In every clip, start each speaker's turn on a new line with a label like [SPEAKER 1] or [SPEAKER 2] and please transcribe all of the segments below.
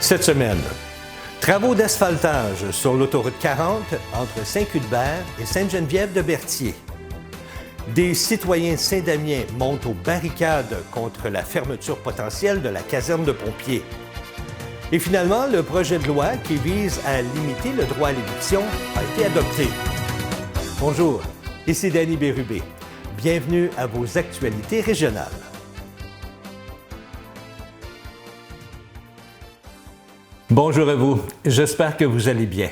[SPEAKER 1] Cette semaine, travaux d'asphaltage sur l'autoroute 40 entre Saint-Cuthbert et Sainte-Geneviève-de-Berthier. Des citoyens de Saint-Damien montent aux barricades contre la fermeture potentielle de la caserne de pompiers. Et finalement, le projet de loi qui vise à limiter le droit à l'éviction a été adopté. Bonjour, ici Danny Bérubé. Bienvenue à vos actualités régionales. Bonjour à vous, j'espère que vous allez bien.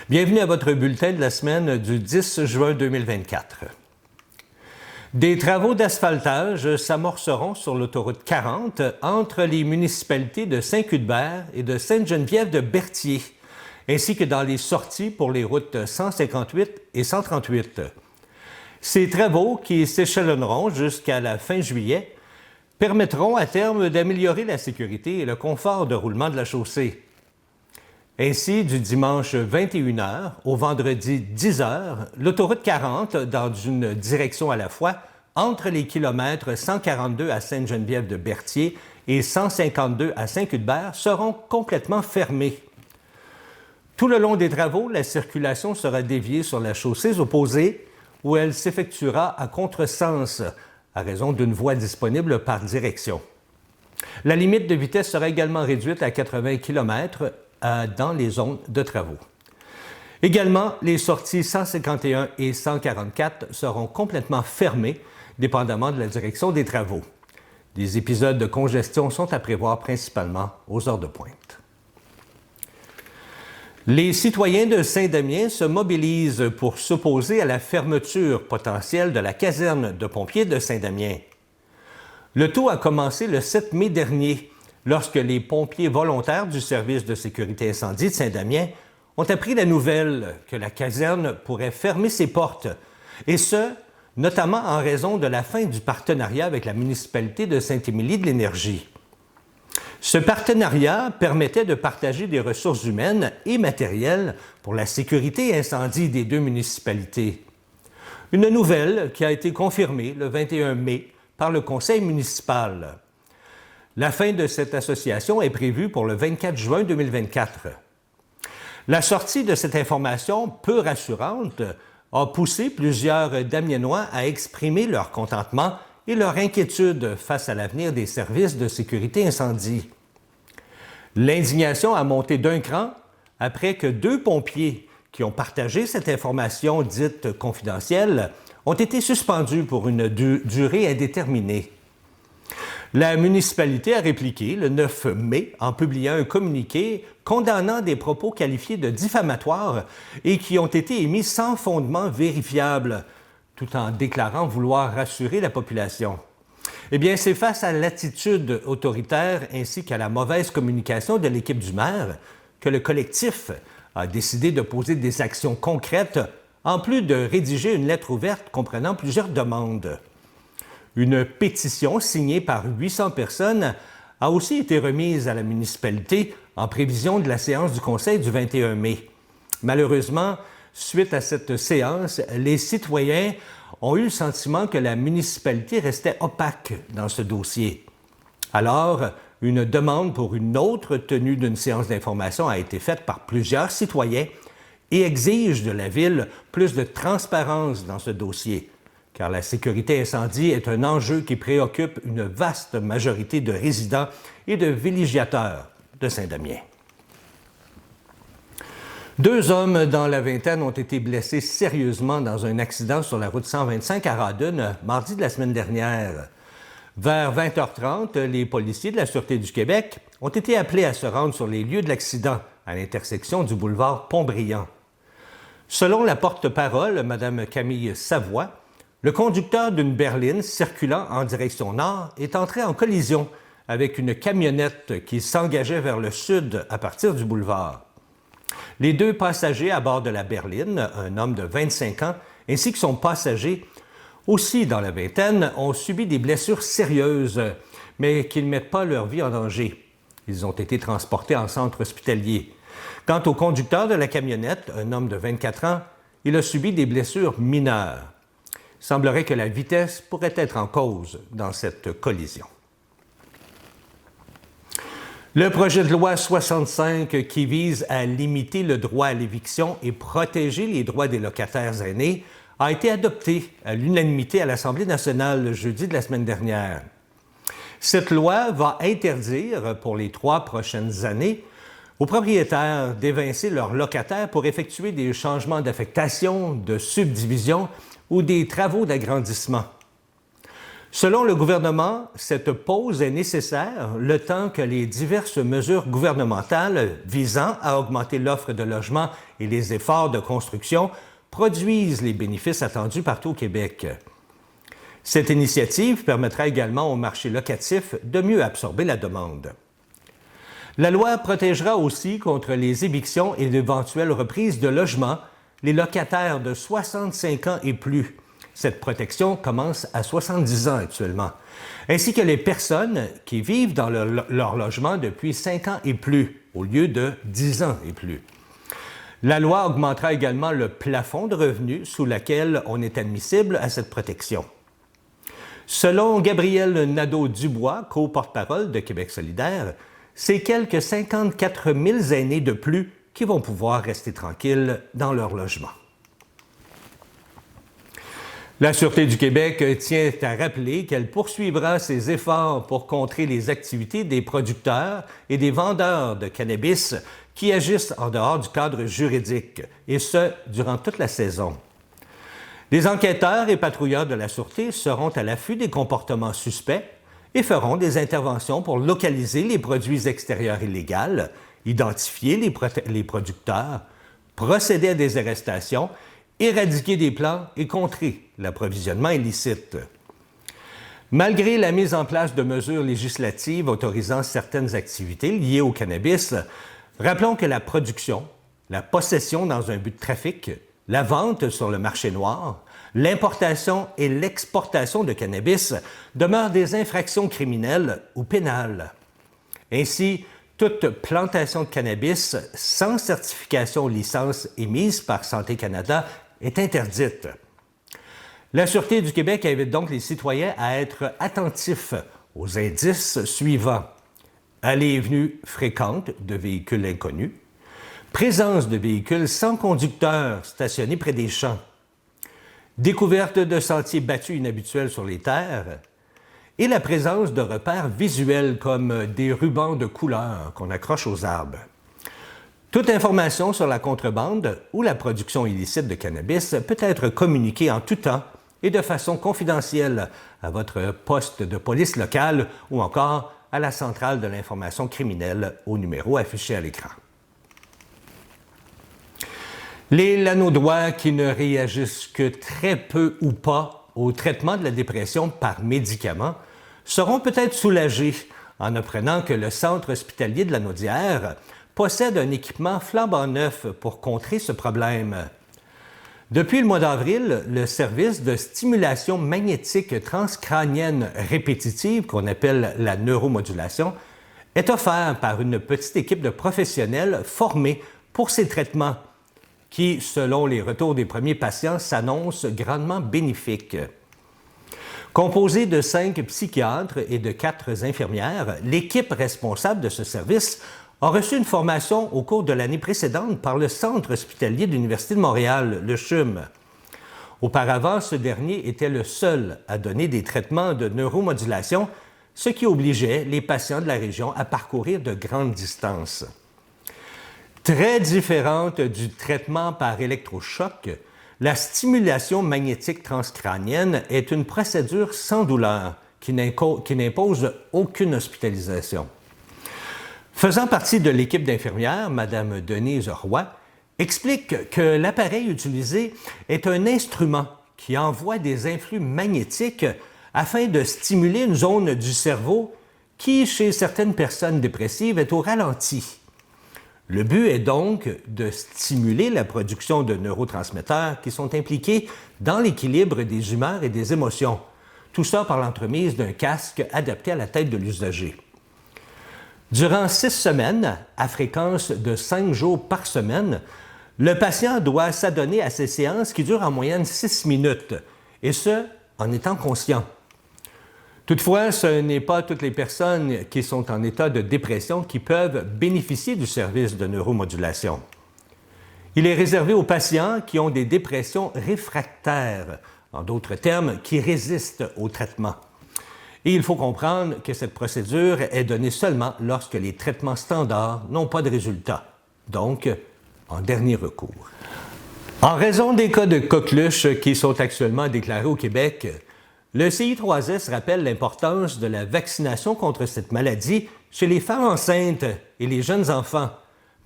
[SPEAKER 1] Bienvenue à votre bulletin de la semaine du 10 juin 2024. Des travaux d'asphaltage s'amorceront sur l'autoroute 40 entre les municipalités de Saint-Cuthbert et de Sainte-Geneviève-de-Berthier, ainsi que dans les sorties pour les routes 158 et 138. Ces travaux, qui s'échelonneront jusqu'à la fin juillet, permettront à terme d'améliorer la sécurité et le confort de roulement de la chaussée. Ainsi, du dimanche 21h au vendredi 10h, l'autoroute 40, dans une direction à la fois, entre les kilomètres 142 à Sainte-Geneviève-de-Berthier et 152 à Saint-Cuthbert, seront complètement fermées. Tout le long des travaux, la circulation sera déviée sur la chaussée opposée, où elle s'effectuera à contresens, à raison d'une voie disponible par direction. La limite de vitesse sera également réduite à 80 km dans les zones de travaux. Également, les sorties 151 et 144 seront complètement fermées, dépendamment de la direction des travaux. Des épisodes de congestion sont à prévoir principalement aux heures de pointe. Les citoyens de Saint-Damien se mobilisent pour s'opposer à la fermeture potentielle de la caserne de pompiers de Saint-Damien. Le tout a commencé le 7 mai dernier, lorsque les pompiers volontaires du service de sécurité incendie de Saint-Damien ont appris la nouvelle que la caserne pourrait fermer ses portes, et ce, notamment en raison de la fin du partenariat avec la municipalité de Saint-Émilie de l'Énergie. Ce partenariat permettait de partager des ressources humaines et matérielles pour la sécurité incendie des deux municipalités. Une nouvelle qui a été confirmée le 21 mai par le conseil municipal. La fin de cette association est prévue pour le 24 juin 2024. La sortie de cette information peu rassurante a poussé plusieurs Damiennois à exprimer leur contentement et leur inquiétude face à l'avenir des services de sécurité incendie. L'indignation a monté d'un cran après que deux pompiers qui ont partagé cette information dite confidentielle ont été suspendus pour une durée indéterminée. La municipalité a répliqué le 9 mai en publiant un communiqué condamnant des propos qualifiés de diffamatoires et qui ont été émis sans fondement vérifiable, tout en déclarant vouloir rassurer la population. Eh bien, c'est face à l'attitude autoritaire ainsi qu'à la mauvaise communication de l'équipe du maire que le collectif a décidé de poser des actions concrètes, en plus de rédiger une lettre ouverte comprenant plusieurs demandes. Une pétition signée par 800 personnes a aussi été remise à la municipalité en prévision de la séance du Conseil du 21 mai. Malheureusement, suite à cette séance, les citoyens ont eu le sentiment que la municipalité restait opaque dans ce dossier. Alors, une demande pour une autre tenue d'une séance d'information a été faite par plusieurs citoyens et exige de la Ville plus de transparence dans ce dossier, car la sécurité incendie est un enjeu qui préoccupe une vaste majorité de résidents et de villégiateurs de Saint-Damien. Deux hommes dans la vingtaine ont été blessés sérieusement dans un accident sur la route 125 à Rawdon, mardi de la semaine dernière. Vers 20h30, les policiers de la Sûreté du Québec ont été appelés à se rendre sur les lieux de l'accident, à l'intersection du boulevard Pont-Brillant. Selon la porte-parole, Mme Camille Savoie, le conducteur d'une berline circulant en direction nord est entré en collision avec une camionnette qui s'engageait vers le sud à partir du boulevard. Les deux passagers à bord de la berline, un homme de 25 ans ainsi que son passager, aussi dans la vingtaine, ont subi des blessures sérieuses, mais qui ne mettent pas leur vie en danger. Ils ont été transportés en centre hospitalier. Quant au conducteur de la camionnette, un homme de 24 ans, il a subi des blessures mineures. Il semblerait que la vitesse pourrait être en cause dans cette collision. Le projet de loi 65 qui vise à limiter le droit à l'éviction et protéger les droits des locataires aînés a été adopté à l'unanimité à l'Assemblée nationale le jeudi de la semaine dernière. Cette loi va interdire pour les 3 prochaines années aux propriétaires d'évincer leurs locataires pour effectuer des changements d'affectation, de subdivision ou des travaux d'agrandissement. Selon le gouvernement, cette pause est nécessaire le temps que les diverses mesures gouvernementales visant à augmenter l'offre de logements et les efforts de construction produisent les bénéfices attendus partout au Québec. Cette initiative permettra également au marché locatif de mieux absorber la demande. La loi protégera aussi contre les évictions et d'éventuelles reprises de logements les locataires de 65 ans et plus. Cette protection commence à 70 ans actuellement, ainsi que les personnes qui vivent dans leur logement depuis 5 ans et plus, au lieu de 10 ans et plus. La loi augmentera également le plafond de revenus sous lequel on est admissible à cette protection. Selon Gabriel Nadeau-Dubois, co-porte-parole de Québec solidaire, c'est quelques 54 000 aînés de plus qui vont pouvoir rester tranquilles dans leur logement. La Sûreté du Québec tient à rappeler qu'elle poursuivra ses efforts pour contrer les activités des producteurs et des vendeurs de cannabis qui agissent en dehors du cadre juridique, et ce, durant toute la saison. Les enquêteurs et patrouilleurs de la Sûreté seront à l'affût des comportements suspects et feront des interventions pour localiser les produits extérieurs illégaux, identifier les producteurs, procéder à des arrestations, éradiquer des plans et contrer l'approvisionnement illicite. Malgré la mise en place de mesures législatives autorisant certaines activités liées au cannabis, rappelons que la production, la possession dans un but de trafic, la vente sur le marché noir, l'importation et l'exportation de cannabis demeurent des infractions criminelles ou pénales. Ainsi, toute plantation de cannabis sans certification ou licence émise par Santé Canada est interdite. La Sûreté du Québec invite donc les citoyens à être attentifs aux indices suivants. Allées et venues fréquentes de véhicules inconnus, présence de véhicules sans conducteur stationnés près des champs, découverte de sentiers battus inhabituels sur les terres et la présence de repères visuels comme des rubans de couleur qu'on accroche aux arbres. Toute information sur la contrebande ou la production illicite de cannabis peut être communiquée en tout temps et de façon confidentielle à votre poste de police locale ou encore à la centrale de l'information criminelle au numéro affiché à l'écran. Les Lanaudois qui ne réagissent que très peu ou pas au traitement de la dépression par médicaments seront peut-être soulagés en apprenant que le Centre hospitalier de Lanaudière possède un équipement flambant neuf pour contrer ce problème. Depuis le mois d'avril, le service de stimulation magnétique transcrânienne répétitive, qu'on appelle la neuromodulation, est offert par une petite équipe de professionnels formés pour ces traitements qui, selon les retours des premiers patients, s'annoncent grandement bénéfiques. Composée de 5 psychiatres et de 4 infirmières, l'équipe responsable de ce service a reçu une formation au cours de l'année précédente par le Centre hospitalier de l'Université de Montréal, le CHUM. Auparavant, ce dernier était le seul à donner des traitements de neuromodulation, ce qui obligeait les patients de la région à parcourir de grandes distances. Très différente du traitement par électrochoc, la stimulation magnétique transcrânienne est une procédure sans douleur qui n'impose aucune hospitalisation. Faisant partie de l'équipe d'infirmières, Mme Denise Roy explique que l'appareil utilisé est un instrument qui envoie des influx magnétiques afin de stimuler une zone du cerveau qui, chez certaines personnes dépressives, est au ralenti. Le but est donc de stimuler la production de neurotransmetteurs qui sont impliqués dans l'équilibre des humeurs et des émotions, tout ça par l'entremise d'un casque adapté à la tête de l'usager. Durant 6 semaines, à fréquence de 5 jours par semaine, le patient doit s'adonner à ces séances qui durent en moyenne 6 minutes, et ce, en étant conscient. Toutefois, ce n'est pas toutes les personnes qui sont en état de dépression qui peuvent bénéficier du service de neuromodulation. Il est réservé aux patients qui ont des dépressions réfractaires, en d'autres termes, qui résistent au traitement. Et il faut comprendre que cette procédure est donnée seulement lorsque les traitements standards n'ont pas de résultat, donc en dernier recours. En raison des cas de coqueluche qui sont actuellement déclarés au Québec, le CI3S rappelle l'importance de la vaccination contre cette maladie chez les femmes enceintes et les jeunes enfants,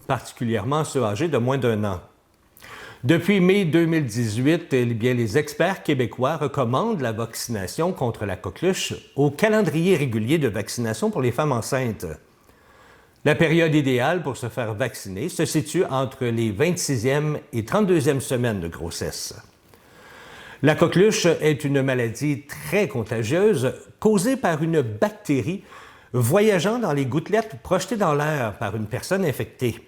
[SPEAKER 1] particulièrement ceux âgés de moins d'1 an. Depuis mai 2018, les experts québécois recommandent la vaccination contre la coqueluche au calendrier régulier de vaccination pour les femmes enceintes. La période idéale pour se faire vacciner se situe entre les 26e et 32e semaines de grossesse. La coqueluche est une maladie très contagieuse causée par une bactérie voyageant dans les gouttelettes projetées dans l'air par une personne infectée.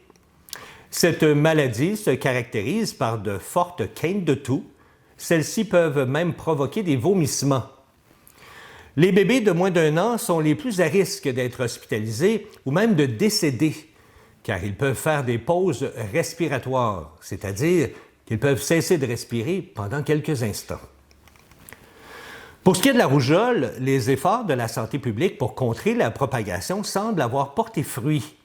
[SPEAKER 1] Cette maladie se caractérise par de fortes quintes de toux. Celles-ci peuvent même provoquer des vomissements. Les bébés de moins d'1 an sont les plus à risque d'être hospitalisés ou même de décéder, car ils peuvent faire des pauses respiratoires, c'est-à-dire qu'ils peuvent cesser de respirer pendant quelques instants. Pour ce qui est de la rougeole, les efforts de la santé publique pour contrer la propagation semblent avoir porté fruit.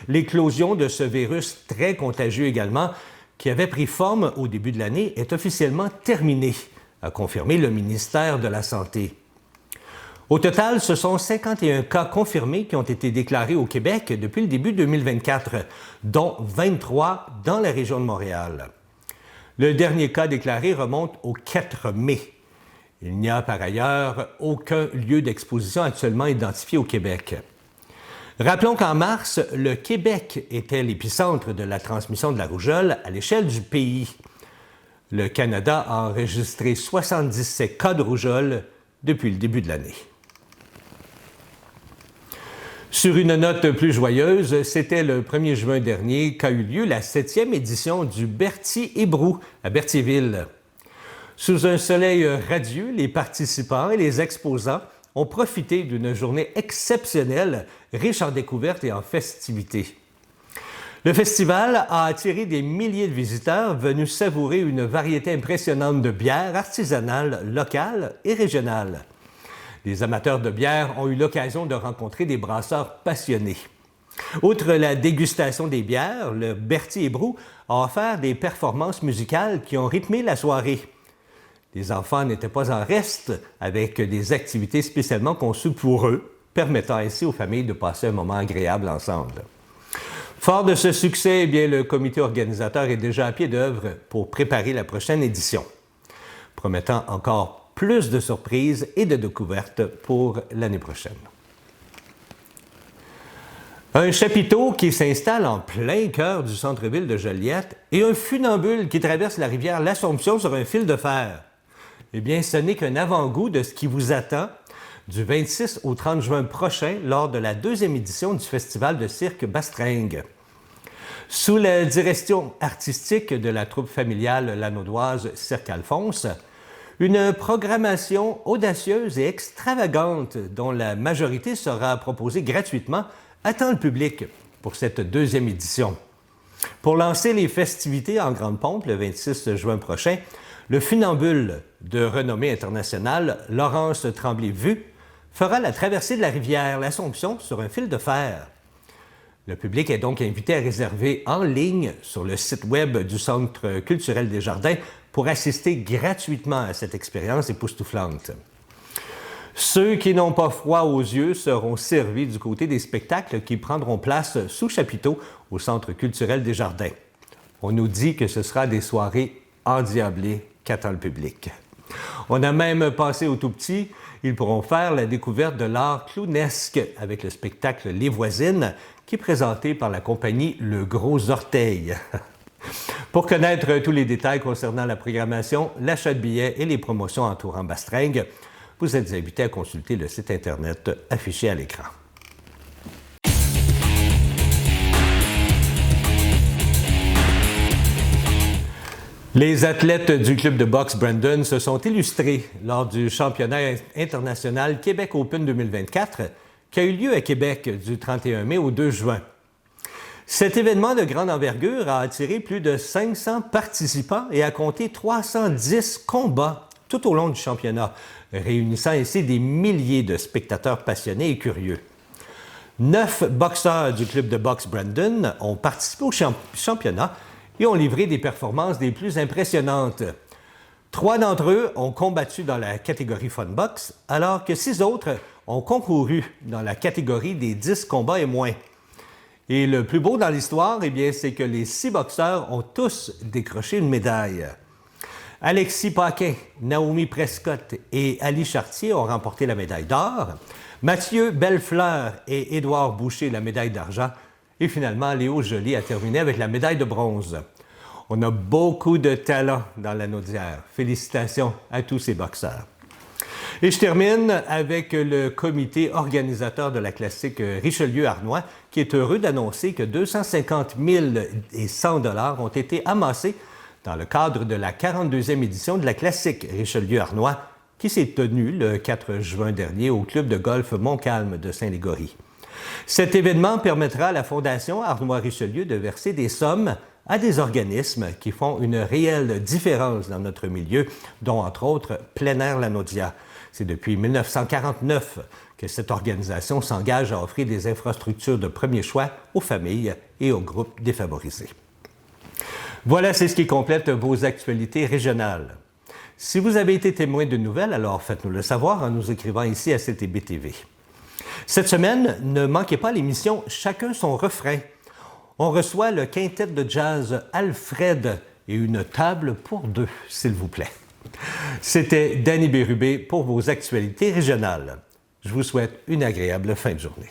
[SPEAKER 1] L'éclosion de ce virus très contagieux également, qui avait pris forme au début de l'année, est officiellement terminée, a confirmé le ministère de la Santé. Au total, ce sont 51 cas confirmés qui ont été déclarés au Québec depuis le début 2024, dont 23 dans la région de Montréal. Le dernier cas déclaré remonte au 4 mai. Il n'y a par ailleurs aucun lieu d'exposition actuellement identifié au Québec. Rappelons qu'en mars, le Québec était l'épicentre de la transmission de la rougeole à l'échelle du pays. Le Canada a enregistré 77 cas de rougeole depuis le début de l'année. Sur une note plus joyeuse, c'était le 1er juin dernier qu'a eu lieu la 7e édition du Berthier et Brou à Berthierville. Sous un soleil radieux, les participants et les exposants ont profité d'une journée exceptionnelle, riche en découvertes et en festivités. Le festival a attiré des milliers de visiteurs venus savourer une variété impressionnante de bières artisanales, locales et régionales. Les amateurs de bière ont eu l'occasion de rencontrer des brasseurs passionnés. Outre la dégustation des bières, le Berthier et Brou a offert des performances musicales qui ont rythmé la soirée. Les enfants n'étaient pas en reste avec des activités spécialement conçues pour eux, permettant ainsi aux familles de passer un moment agréable ensemble. Fort de ce succès, le comité organisateur est déjà à pied d'œuvre pour préparer la prochaine édition, promettant encore plus de surprises et de découvertes pour l'année prochaine. Un chapiteau qui s'installe en plein cœur du centre-ville de Joliette et un funambule qui traverse la rivière l'Assomption sur un fil de fer. Ce n'est qu'un avant-goût de ce qui vous attend du 26 au 30 juin prochain lors de la 2e édition du Festival de cirque Bastringue. Sous la direction artistique de la troupe familiale lanaudoise Cirque Alphonse, une programmation audacieuse et extravagante dont la majorité sera proposée gratuitement attend le public pour cette 2e édition. Pour lancer les festivités en grande pompe le 26 juin prochain, le funambule de renommée internationale Laurence Tremblay-Vu fera la traversée de la rivière l'Assomption sur un fil de fer. Le public est donc invité à réserver en ligne sur le site web du Centre culturel des Jardins pour assister gratuitement à cette expérience époustouflante. Ceux qui n'ont pas froid aux yeux seront servis du côté des spectacles qui prendront place sous chapiteau au Centre culturel des Jardins. On nous dit que ce sera des soirées endiablées qu'attend le public. On a même passé aux tout-petits. Ils pourront faire la découverte de l'art clownesque avec le spectacle Les Voisines, qui est présenté par la compagnie Le Gros Orteil. Pour connaître tous les détails concernant la programmation, l'achat de billets et les promotions entourant Bastringue, vous êtes invités à consulter le site Internet affiché à l'écran. Les athlètes du club de boxe Brandon se sont illustrés lors du championnat international Québec Open 2024 qui a eu lieu à Québec du 31 mai au 2 juin. Cet événement de grande envergure a attiré plus de 500 participants et a compté 310 combats tout au long du championnat, réunissant ainsi des milliers de spectateurs passionnés et curieux. 9 boxeurs du club de boxe Brandon ont participé au championnat et ont livré des performances des plus impressionnantes. 3 d'entre eux ont combattu dans la catégorie Fun Box, alors que 6 autres ont concouru dans la catégorie des 10 combats et moins. Et le plus beau dans l'histoire, c'est que les 6 boxeurs ont tous décroché une médaille. Alexis Paquin, Naomi Prescott et Ali Chartier ont remporté la médaille d'or. Mathieu Bellefleur et Édouard Boucher la médaille d'argent. Et finalement, Léo Joly a terminé avec la médaille de bronze. On a beaucoup de talent dans la Naudière. Félicitations à tous ces boxeurs. Et je termine avec le comité organisateur de la classique Richelieu-Arnois qui est heureux d'annoncer que 250 100 $ ont été amassés dans le cadre de la 42e édition de la classique Richelieu-Arnois qui s'est tenue le 4 juin dernier au club de golf Montcalm de Saint-Légory. Cet événement permettra à la Fondation Arnois-Richelieu de verser des sommes à des organismes qui font une réelle différence dans notre milieu, dont entre autres Plein Air Lanaudière. C'est depuis 1949 que cette organisation s'engage à offrir des infrastructures de premier choix aux familles et aux groupes défavorisés. Voilà, c'est ce qui complète vos actualités régionales. Si vous avez été témoin de nouvelles, alors faites-nous le savoir en nous écrivant ici à CTB TV. Cette semaine, ne manquez pas l'émission Chacun son refrain. On reçoit le quintet de jazz Alfred et une table pour 2, s'il vous plaît. C'était Danny Bérubé pour vos actualités régionales. Je vous souhaite une agréable fin de journée.